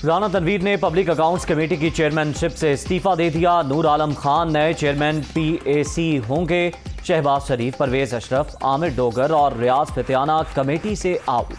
رانا تنویر نے public accounts committee کی chairman شپ سے استعفیٰ دے دیا۔ نور عالم خان نئے چیئرمین پی اے سی ہوں گے۔ شہباز شریف، پرویز اشرف، عامر ڈوگر اور ریاض فتیانہ کمیٹی سے آؤٹ۔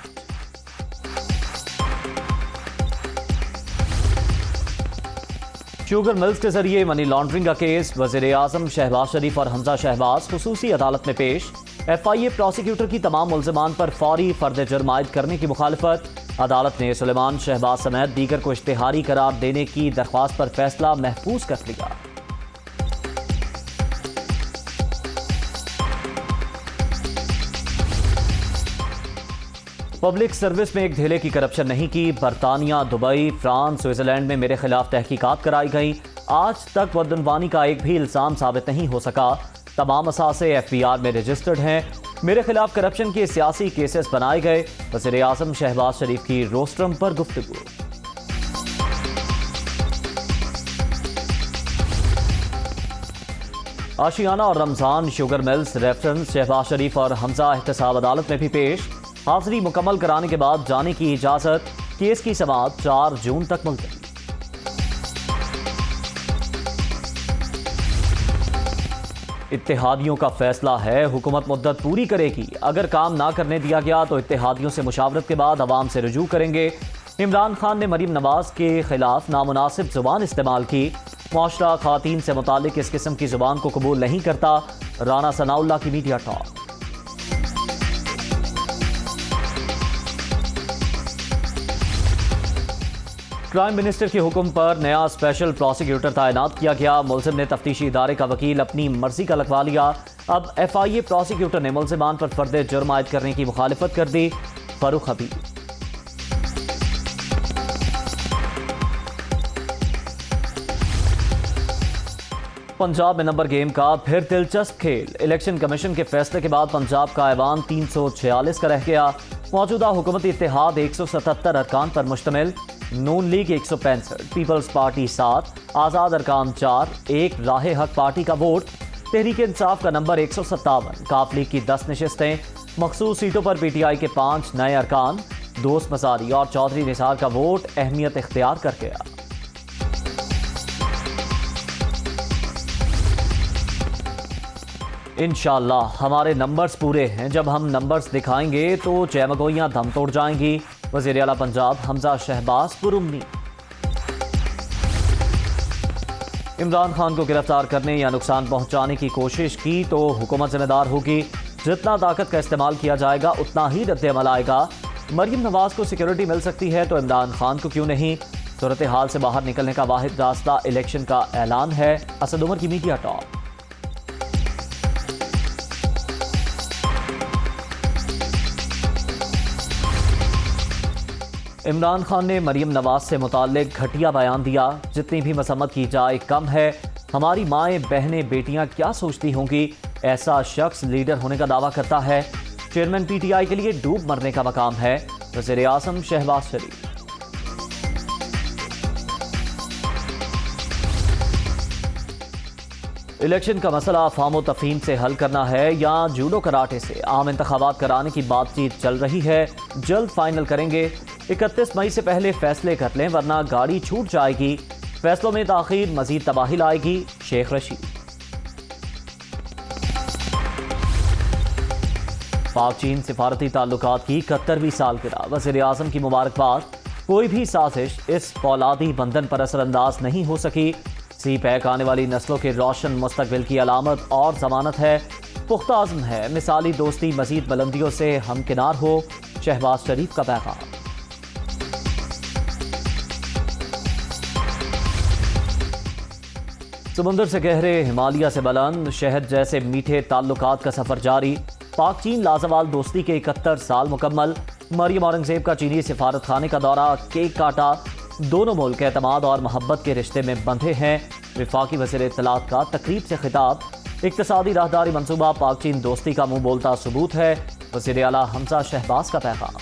شوگر ملز کے ذریعے منی لانڈرنگ کا کیس وزیر اعظم شہباز شریف اور حمزہ شہباز خصوصی عدالت میں پیش۔ ایف آئی اے پروسیکیوٹر کی تمام ملزمان پر فوری فرد جرم عائد کرنے کی مخالفت۔ عدالت نے سلیمان شہباز سمیت دیگر کو اشتہاری قرار دینے کی درخواست پر فیصلہ محفوظ کر لیا۔ پبلک سروس میں ایک دھیلے کی کرپشن نہیں کی۔ برطانیہ، دبئی، فرانس، سوئٹزرلینڈ میں میرے خلاف تحقیقات کرائی گئیں۔ آج تک بدعنوانی کا ایک بھی الزام ثابت نہیں ہو سکا۔ تمام اثاثے ایف بی آر میں رجسٹرڈ ہیں۔ میرے خلاف کرپشن کے سیاسی کیسز بنائے گئے۔ وزیر اعظم شہباز شریف کی روسٹرم پر گفتگو۔ آشیانہ اور رمضان شوگر ملز ریفرنس شہباز شریف اور حمزہ احتساب عدالت میں بھی پیش۔ حاضری مکمل کرانے کے بعد جانے کی اجازت۔ کیس کی سماعت 4 جون تک ملتوی۔ اتحادیوں کا فیصلہ ہے، حکومت مدت پوری کرے گی۔ اگر کام نہ کرنے دیا گیا تو اتحادیوں سے مشاورت کے بعد عوام سے رجوع کریں گے۔ عمران خان نے مریم نواز کے خلاف نامناسب زبان استعمال کی۔ معاشرہ خواتین سے متعلق اس قسم کی زبان کو قبول نہیں کرتا۔ رانا ثناء اللہ کی میڈیا ٹاک۔ پرائم منسٹر کے حکم پر نیا اسپیشل پروسیکیوٹر تعینات کیا گیا۔ ملزم نے تفتیشی ادارے کا وکیل اپنی مرضی کا لگوا لیا۔ اب ایف آئی اے پروسیکیوٹر نے ملزمان پر فرد جرم عائد کرنے کی مخالفت کر دی۔ فاروق حبیب۔ پنجاب میں نمبر گیم کا پھر دلچسپ کھیل۔ الیکشن کمیشن کے فیصلے کے بعد پنجاب کا ایوان 346 کا رہ گیا۔ موجودہ حکومتی اتحاد 177 ارکان پر مشتمل۔ نون لیگ 165، پیپلز پارٹی 7، آزاد ارکان 4، ایک راہ حق پارٹی کا ووٹ۔ تحریک انصاف کا نمبر 157، کاف لیگ کی 10 نشستیں۔ مخصوص سیٹوں پر پی ٹی آئی کے 5 نئے ارکان۔ دوست مزاری اور چودھری نثار کا ووٹ اہمیت اختیار کر گیا۔ انشاءاللہ ہمارے نمبرز پورے ہیں۔ جب ہم نمبرز دکھائیں گے تو چیمگوئیاں دم توڑ جائیں گی۔ وزیر اعلیٰ پنجاب حمزہ شہباز پر امید۔ عمران خان کو گرفتار کرنے یا نقصان پہنچانے کی کوشش کی تو حکومت ذمہ دار ہوگی۔ جتنا طاقت کا استعمال کیا جائے گا اتنا ہی رد عمل آئے گا۔ مریم نواز کو سیکیورٹی مل سکتی ہے تو عمران خان کو کیوں نہیں؟ صورتحال سے باہر نکلنے کا واحد راستہ الیکشن کا اعلان ہے۔ اسد عمر کی میڈیا ٹاک۔ عمران خان نے مریم نواز سے متعلق گھٹیا بیان دیا۔ جتنی بھی مذمت کی جائے کم ہے۔ ہماری مائیں، بہنیں، بیٹیاں کیا سوچتی ہوں گی؟ ایسا شخص لیڈر ہونے کا دعویٰ کرتا ہے۔ چیئرمین پی ٹی آئی کے لیے ڈوب مرنے کا مقام ہے۔ وزیر اعظم شہباز شریف۔ الیکشن کا مسئلہ افہام و تفہیم سے حل کرنا ہے یا جوڈو کراٹے سے؟ عام انتخابات کرانے کی بات چیت چل رہی ہے، جلد فائنل کریں گے۔ 31 مئی سے پہلے فیصلے کر لیں ورنہ گاڑی چھوٹ جائے گی۔ فیصلوں میں تاخیر مزید تباہی لائے گی۔ شیخ رشید۔ پاک چین سفارتی تعلقات کی 71ویں سالگرہ، وزیر اعظم کی مبارکباد۔ کوئی بھی سازش اس فولادی بندھن پر اثر انداز نہیں ہو سکی۔ سی پیک آنے والی نسلوں کے روشن مستقبل کی علامت اور ضمانت ہے۔ پختہ عزم ہے، مثالی دوستی مزید بلندیوں سے ہمکنار ہو۔ شہباز شریف کا پیغام۔ سمندر سے گہرے، ہمالیہ سے بلند، شہد جیسے میٹھے تعلقات کا سفر جاری۔ پاک چین لازوال دوستی کے 71 سال مکمل۔ مریم اورنگزیب کا چینی سفارت خانے کا دورہ، کیک کاٹا۔ دونوں ملک اعتماد اور محبت کے رشتے میں بندھے ہیں۔ وفاقی وزیر اطلاعات کا تقریب سے خطاب۔ اقتصادی راہداری منصوبہ پاک چین دوستی کا منہ بولتا ثبوت ہے۔ وزیر اعلیٰ حمزہ شہباز کا پیغام۔